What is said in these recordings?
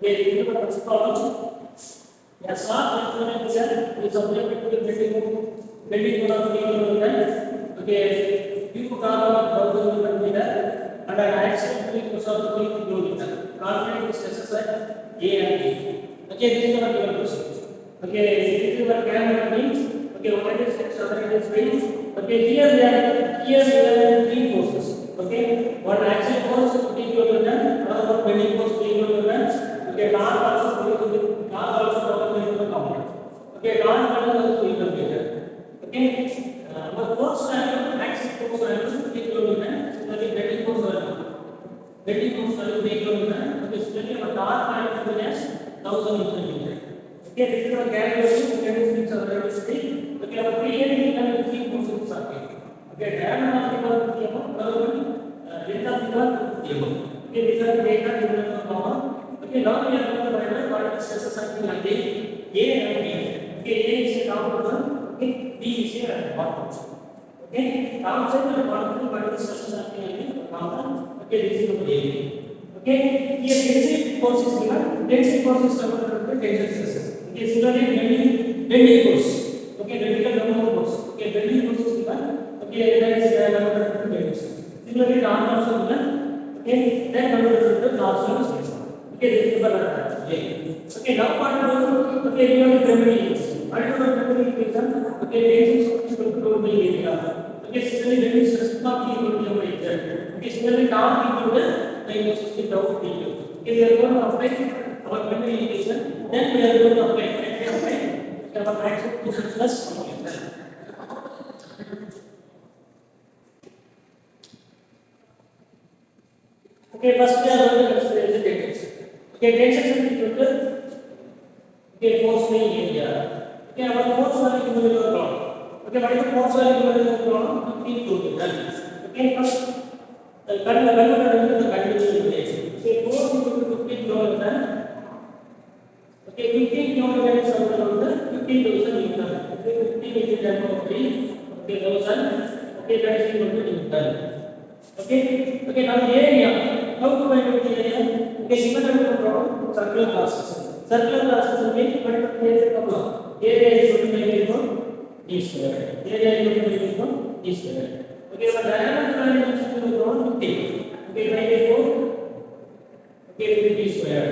Okay, this is the first problem. A sharp exponential is subjected to the bending mode of the equilibrium. Okay, due to carbon 1000 meter and an axial between force of the equilibrium. Calculate the stresses at A and B. Okay, this is our given question. Okay, this is what can means. Okay, one is x, other is y. Okay, here we have three forces. Okay, one axial force equilibrium, another bending force equilibrium. Okay, non also component. Okay, non also equilibrium. Okay, but force value, axial force value equilibrium. Similarly, bending force value. Bending force value equilibrium. Okay, similarly, our torque value is 1000 Newton. Okay, this is our calculation. Okay, our creating and three forces are there. Okay, diameter of the curve, length of the curve. Okay, these are the data given in the problem. Okay, now we are going to find out what is stresses acting on A and B. Okay, A is a top portion. Okay, B is a bottom portion. Okay, outside the bottom, what is stresses acting on the bottom? Okay, this is the A. Okay, here density force is given. Density force is converted to tensile stresses. Okay, similarly bending force. Okay, vertical downward force. Okay, bending force is given. Okay, that is converted to bending force. Similarly, torque also given. Okay, then converted to torsional stress. Okay, this is the A. Okay, now what to do? Okay, we have primary equation. What is the primary equation? Okay, density force is equal to the area. Okay, similarly, bending stress not equal to the Z. Okay, similarly, torque equal to the system of the okay, we are going to apply our primary equation. Then we are going to apply our maximum equation plus okay, first we are going to consider the tension. Okay, tension is equal to okay, force by area. Okay, our force value given in the problem. Okay, what is the force value given in the problem? 15 kN. Okay, first the converted into the continuous relation. Okay, force equal to 15 kN. Okay, 15 kN is something around the 15,000 Newton. Okay, 15 is the time of 3. Okay, 1000. Okay, that is equal to Newton. Okay, now the area. How to find out the area? Okay, similar to the problem, circular classes. Circular classes will be what is the area problem? Area is going to be equal to D square. Area is going to be equal to D square. Okay, our diameter value is equal to 50. Okay, by therefore, okay, 50 square.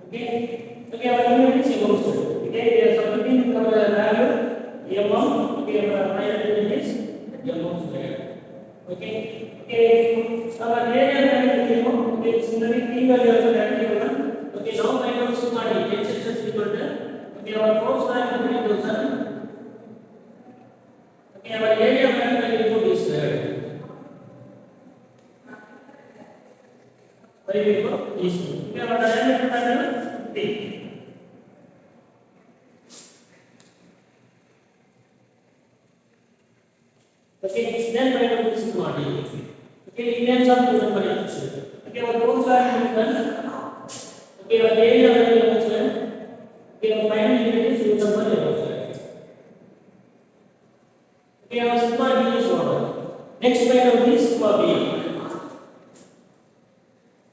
Okay, our unit is mm square. Okay, we are substituting our value mm. Okay, our final unit is mm square. Okay, our area value is equal. Okay, similarly, T value also directly given. Okay, now find out sigma D. H is equal to. Okay, our force value is 3000. Okay, our area value is equal to D square. Very equal to D square. Okay, our diameter value is 50. Okay, then find out the sigma D. Okay, in terms of the number of okay, our force value is done. Okay, our area value is done. Okay, our final unit is Newton per meter. Okay, our sigma D is 1. Next, find out the sigma B.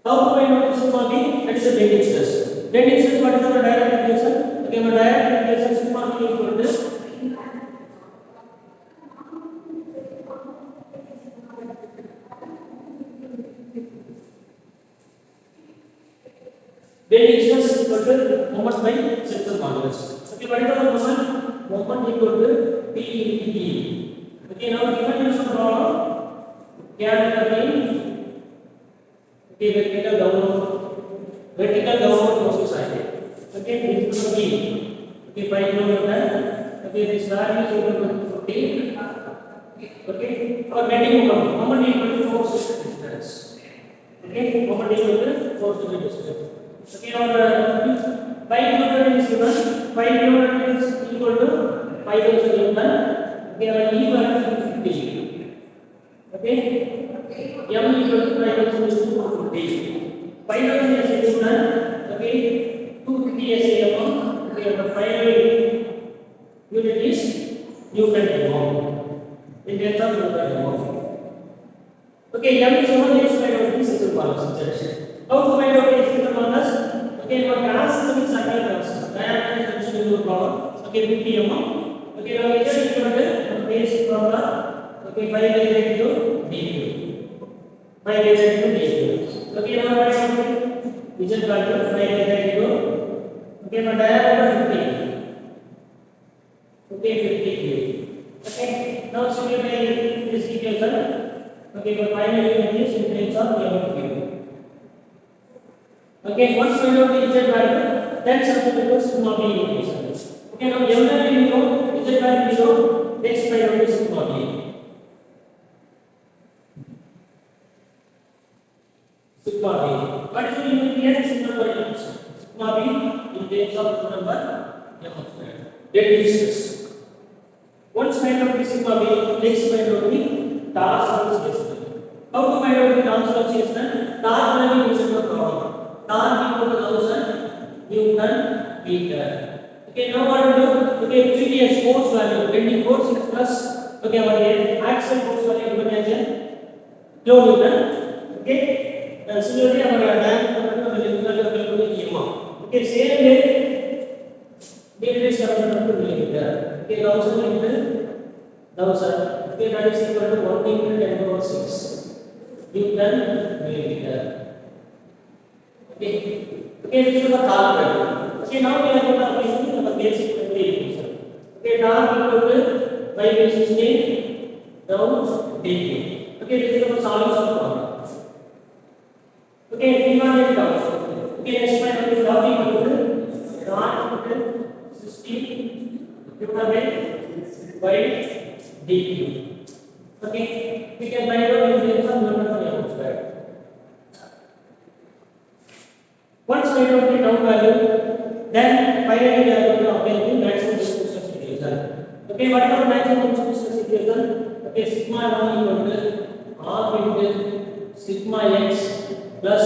How to find out the sigma B? That is the bending stress. Bending stress, what is our direct equation? Okay, our direct equation sigma B is equal to bending stress equal to moment by central modulus. Okay, what is our moment? Moment equal to P into E. Okay, now given is the problem. Can mean okay, vertical downward forces are there. Okay, this is the E. Okay, 5 kN. Okay, this value is equal to 50. Okay, our bending moment equal to force distance. Okay, moment equal to force distance. Okay, our 5 kN is given. 5 kN is equal to 5000 Newton. Okay, our E value is 50. Okay, M equal to 5000 is equal to 50. 5000 is Newton. Okay, 250 is mm. Okay, our final unit is Newton mm. In terms of Newton mm. Okay, M is 1. Let's find out the central modulus. How to find out the central modulus? Okay, Okay, now transfer is circular transfer. Diameter is mentioned in the problem. Okay, 50 mm. Okay, now here you got the basic formula. Okay, 5 by Z into dq. 5 by Z into dq. Okay, now what is it? Z value 5 by Z into. Okay, now diameter 50. Okay, 50 cube. Okay, now simplify this equation. Okay, but finally unit is in terms of mm cube. Okay, once we know the z value, then substitute the sigma b equation. Okay, now m value you know, z value you know, next find out the sigma b. Sigma b. What is the unit here? Sigma by m. Sigma b in terms of number m square. That is this. Once find out the sigma b, next find out the transfer. How to find out the transfer? Torque value is the problem. Torque equal to 1000 Newton meter. Okay, now what to do? Okay, previous force value, bending force 6 plus. Okay, our axial force value given as a kilonewton. Okay, similarly our diameter value okay, same way degree is millimeter. Okay, 1000 into 1000. Okay, that is equal to 1 into 10 power 6 Newton millimeter. Okay, okay, this is the torque value. Okay, now we are going to apply the basic equation. Okay, torque equal to 5 by 16 down dq. Okay, this is the solution problem. Okay, P1 is down. Okay, next one is torque equal to torque equal to 16 divided by dq. Okay, we can find out the difference of Newton per meter square. Once we know the torque value, then finally we are going to apply the maximum resistance equation. Okay, what is the maximum resistance equation? Okay, sigma 1 equal to half into sigma x plus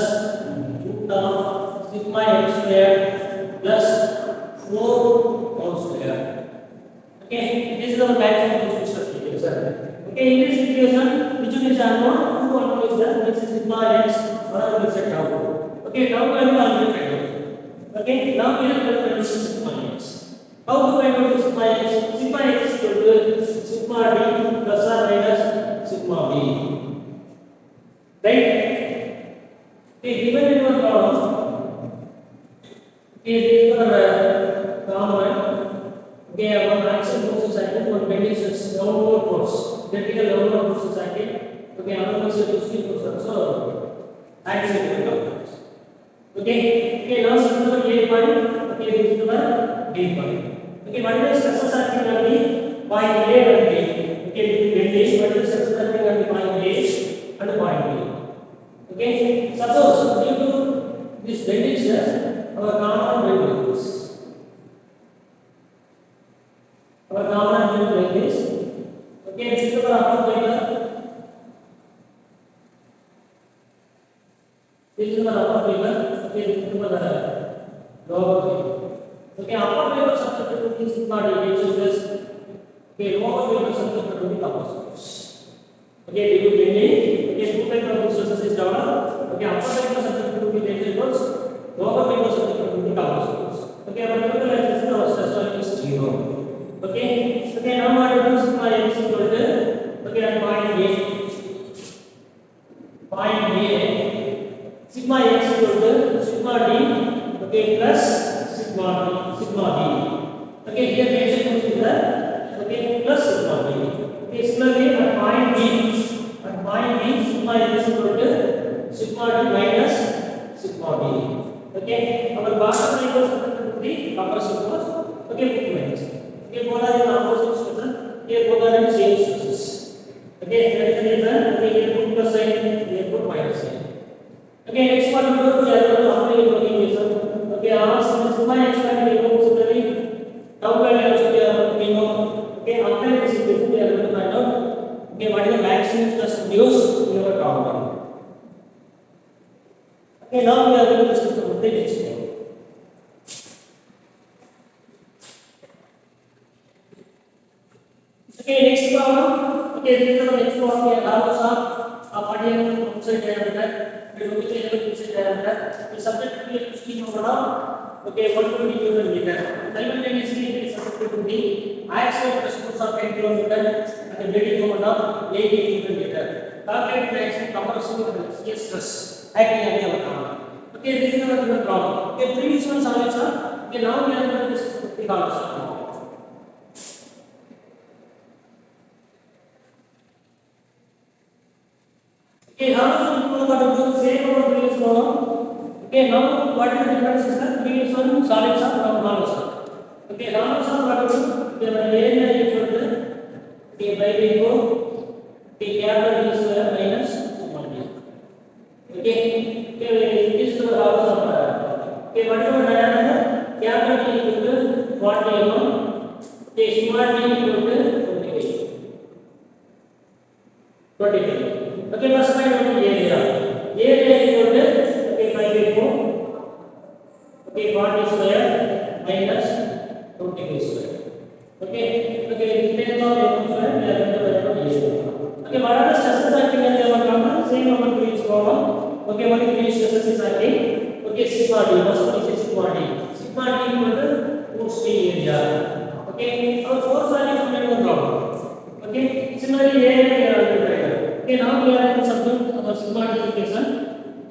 root of sigma x square plus 4 whole square. Okay, this is our maximum resistance equation. Okay, in this equation, which one is unknown? 2 unknown is there. This is sigma x, another is tau. Okay, tau value already find out. Okay, now we are going to find sigma x. How to find out sigma x? Sigma x is equal to sigma d plus or minus sigma b. Right? Okay, given in our problem, okay, this is our common. Okay, our axial force is acting, one bending stress, downward force, vertical downward force is acting. Okay, another is a twisting force also acting. Okay, okay, now this is our A point. Okay, this is our B point. Okay, what is the stresses acting on the point A and B? Okay, bending. What is the stresses acting on the point A and point B? Okay, suppose due to this bending stress, our common bend like this. Our common bend like this. Okay, this is our upper fiber. This is our upper fiber. Okay, this is our lower fiber. Okay, upper fiber subjected to sigma d, which is this. Okay, lower fiber subjected to the capacitors. Okay, due to bending, okay, two types of stresses is developed. Okay, upper fiber subjected to the tensile force, lower fiber subjected to the capacitors. Okay, our total axis is our stress value is 0. Okay, okay, now what to do? Sigma x equal to, okay, at point A. Point A, sigma x equal to sigma d, okay, plus sigma b. Okay, here basic force is there. Okay, plus sigma b. Okay, similarly at point B, sigma x equal to sigma d minus sigma b. Okay, our bottom equals to the upper force. Okay, put minus. Okay, both are in opposite stresses. Here both are in same stresses. Okay, that is the reason. Okay, here put plus sign, here put minus sign. Okay, next one we are going to apply the equation. Okay, our sigma x value we know similarly. Tau value also we know. Okay, apply this equation we are going to find out. Okay, what is the maximum stress produced in our problem? Okay, now we are going to discuss about the next one. Okay, next problem. Okay, this is the next problem. We have also a partition outside diameter is subject to the scheme of okay 120 Newton meter. Simultaneously it is subject to the axial force of 10 km and the bending moment of 80 Newton meter. Calculate the action compressive stress acting on the outcome. Okay, this is our given problem. Okay, previous one solved, sir. Okay, now we are going to discuss the concept. Okay, now we are going to do the same over previous problem. Okay, now what is the difference is that previous one solid sum, now normal sum. Okay, normal sum what is the area equal to okay by equal okay capital D square minus small d. Okay, this is the normal sum. Okay, what is the diameter? Capital D equal to 40 mm. Okay, small d equal to 25. Okay, first find out the area. Area equal to okay 5/4. Okay, 40 square minus 20 square. Okay, depends on the square. We are going to find out area. Okay, what are the stresses acting on the problem? Same on previous problem. Okay, what is previous stresses is acting? Okay, sigma d. First one is sigma d. Sigma d equal to force area. Okay, our force value is only one problem. Okay, similarly area we are going to find out. Okay, now we are in subject of sigma d equation.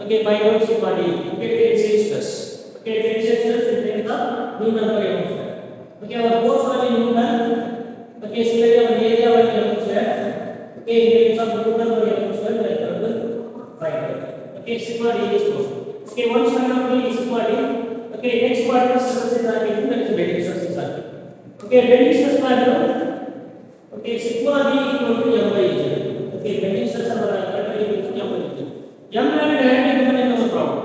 Okay, find out sigma d. Okay, tensile stress. Okay, tensile stress in terms of Newton per mm square. Okay, our force value Newton. Okay, similarly our area value mm square. Okay, in terms of Newton per mm square we are going to find out. Okay, sigma d is 4. Okay, once find out the sigma d. Okay, next part is stress is acting. That is bending stress is acting. Okay, bending stress value. Okay, sigma d equal to m by z. Okay, bending stress and m by z. M value directly given in the problem.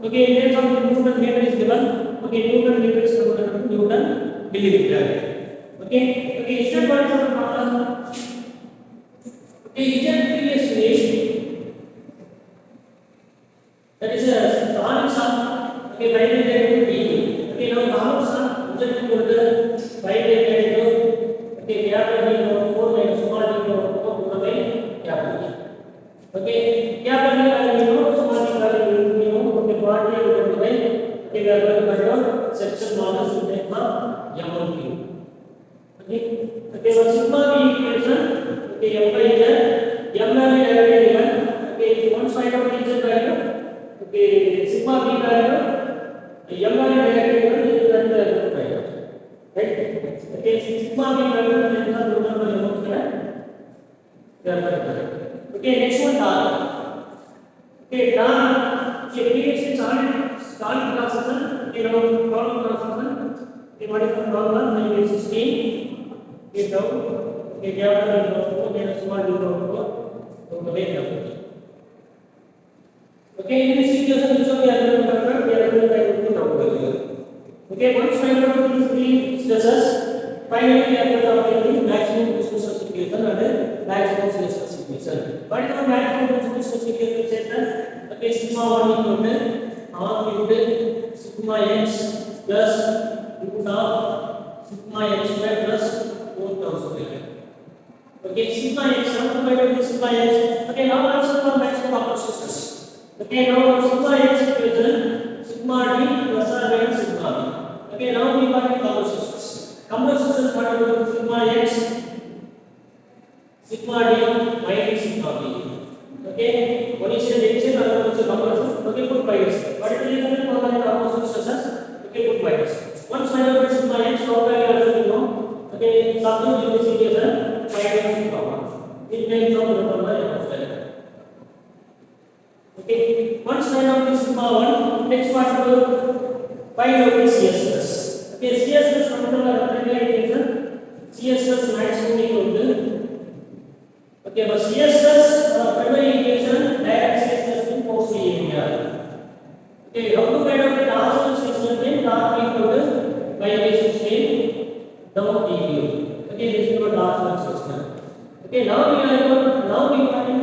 Okay, in terms of Newton meter is given. Okay, Newton meter is given to Newton millimeter. Okay, instead what is the problem? Okay, instead previously that is a solid sum. Okay, 5 into d. Okay, now normal sum z equal to 5 into okay capital D over 4 minus small d over 4 divided by capital D. Okay, capital D value small d value okay 40 divided by okay we are going to find out section modulus in terms of m over q. Okay, one sigma b equation okay m by z m value directly given. Okay, once find out z value okay sigma b value m value directly given is that we are going to find out. Right? Okay, sigma b value in terms of Newton per mm square. Okay, next one torque. Okay, torque. Okay, previously solid cross section. Okay, now column cross section. Okay, what is the problem? 16. Okay, down. Okay, capital D over 4 minus small d over 4. Over by capital D. Okay, in this situation, which one we are going to find out? We are going to find out the torque value. Okay, once find out these three stresses, finally we are going to obtain the maximum stress equation and maximum stress equation. What is the maximum stress equation? Okay, sigma 1 equal to half into sigma x plus root of sigma x square plus 4 tau square. Okay, sigma x, how to find out the sigma x? Okay, now let's look for maximum compressive stress. Okay, now sigma x equation sigma d plus or minus sigma b. Okay, now we got the compressive stress. Compressive stress what is sigma x sigma d minus sigma b. Okay, one is the tension, another one is the compression. Okay, put minus. What is the reason for the compressive stresses? Okay, put minus. Once find out sigma x, how can you also know? Okay, substitute in this equation minus sigma 1. It means of Newton by m square. Okay, once find out the sigma 1, next part to find out the shear stress. Okay, shear stress from the equation, shear stress maximum equal to okay, but shear stress primary equation direct shear stress in force area. Okay, how to find out the torsional shear stress in torque equal to by 16 down dq. Okay, this is your torsional shear stress. Okay, now we find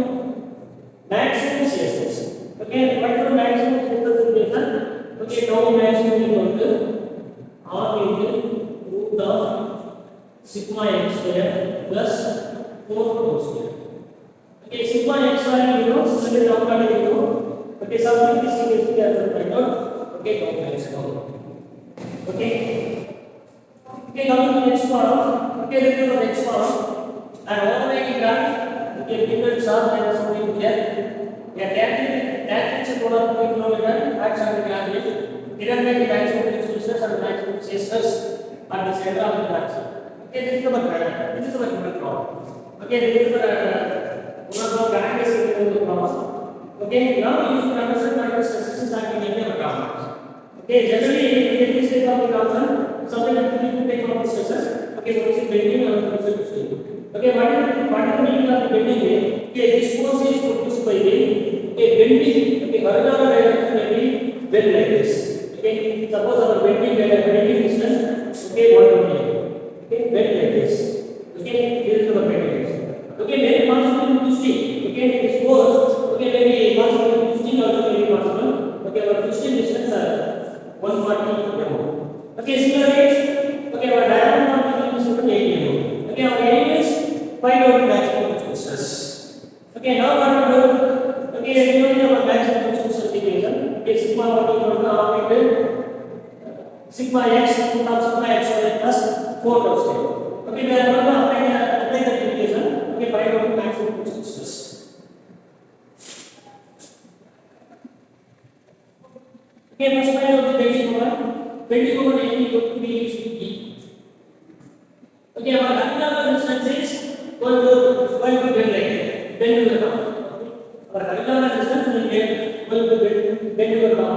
maximum shear stress. Okay, what is the maximum shear stress equation? Okay, tau maximum equal to half into root of sigma x square plus 4 tau square. Okay, sigma x value you know, sigma tau value you know. Okay, so Okay. Okay, come to the next one. Okay, let's do the next one. And already done. Okay, people solve and something here. Yeah, that is a product of kilometer, that's under gravity. Determine the maximum resistance and maximum resistance at the center of the axis. Okay, this is the problem. This is the problem. Okay, this is the one of the grandest problem. Okay, now you should understand what is resistance and the problem. Okay, generally, we get this type of problem. Something that we need to take off the stresses. Okay, what is the bending or the resistance? Okay, what is the meaning of the bending? Okay, this force is produced by the bending. Okay, horizontal direction may be bend like this. Okay, suppose our bending distance. Okay, what will be? Okay, bend like this. Okay, this is our bending distance. Okay, maybe possible twisting. Okay, this force. Okay, maybe possible twisting also may be possible. Okay, our twisting distance 140 mm. Okay, similarly, okay, our diameter is 8 mm. Okay, our aim is find out maximum distance. Okay, now what we do? Okay, we know our maximum distance equation. Okay, sigma what is equal to half into sigma x root of sigma x plus 4 times k. Okay, we are going to apply the equation. Okay, find out maximum distance. Okay, first find out the bending moment. Bending moment is equal to B is E. Okay, our horizontal distance is going to bend like that. Bend to the down. Our horizontal distance will get going to bend to the down.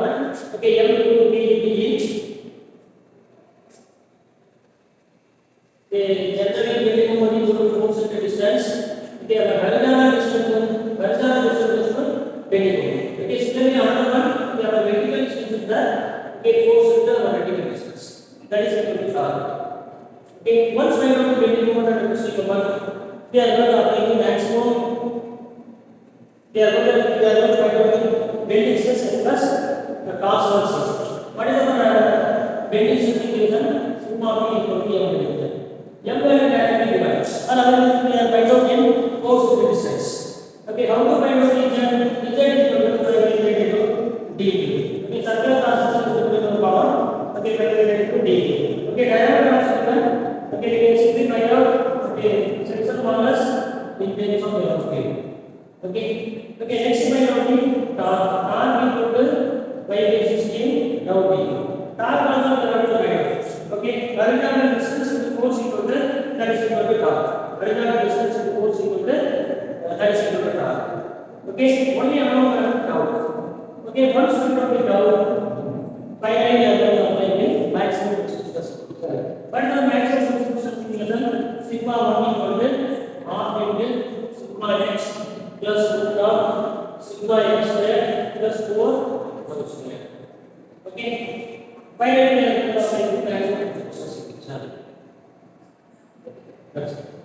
Okay, M to B E. Okay, generally bending moment is equal to 4 cm distance. Okay, our horizontal distance is bending moment. Okay, similarly another one, we have a vertical distance is the okay, 4 cm vertical distance. That is equal to R. Okay, once we know the bending moment and twisting moment, we are going to apply the maximum. We are going to find out the bending stress plus the torsional stress. What is our bending stress equation? Sigma B equal to M divided. M by directly divided. And other we are find out in force resistance. Okay, how to find out the Z is equal to dV. Okay, circular transmission is equal to power. Okay, related to dV. Okay, diameter transmission. Okay, we can simply find out okay, section modulus in terms of velocity. Okay, next find out the torque equal to by existing now d. Torque also cannot be found. Okay, horizontal distance into force equal to that is equal to torque. Horizontal distance into force equal to that is equal to torque. Okay, only amount of torque. Okay, once we know the torque, finally we are going to apply the maximum resistance. What is the maximum resistance equation? Sigma 1 equal to half into sigma x plus root of sigma x square plus 4 whole square. Okay. Finally, we are going to apply the maximum resistance equation. That's it.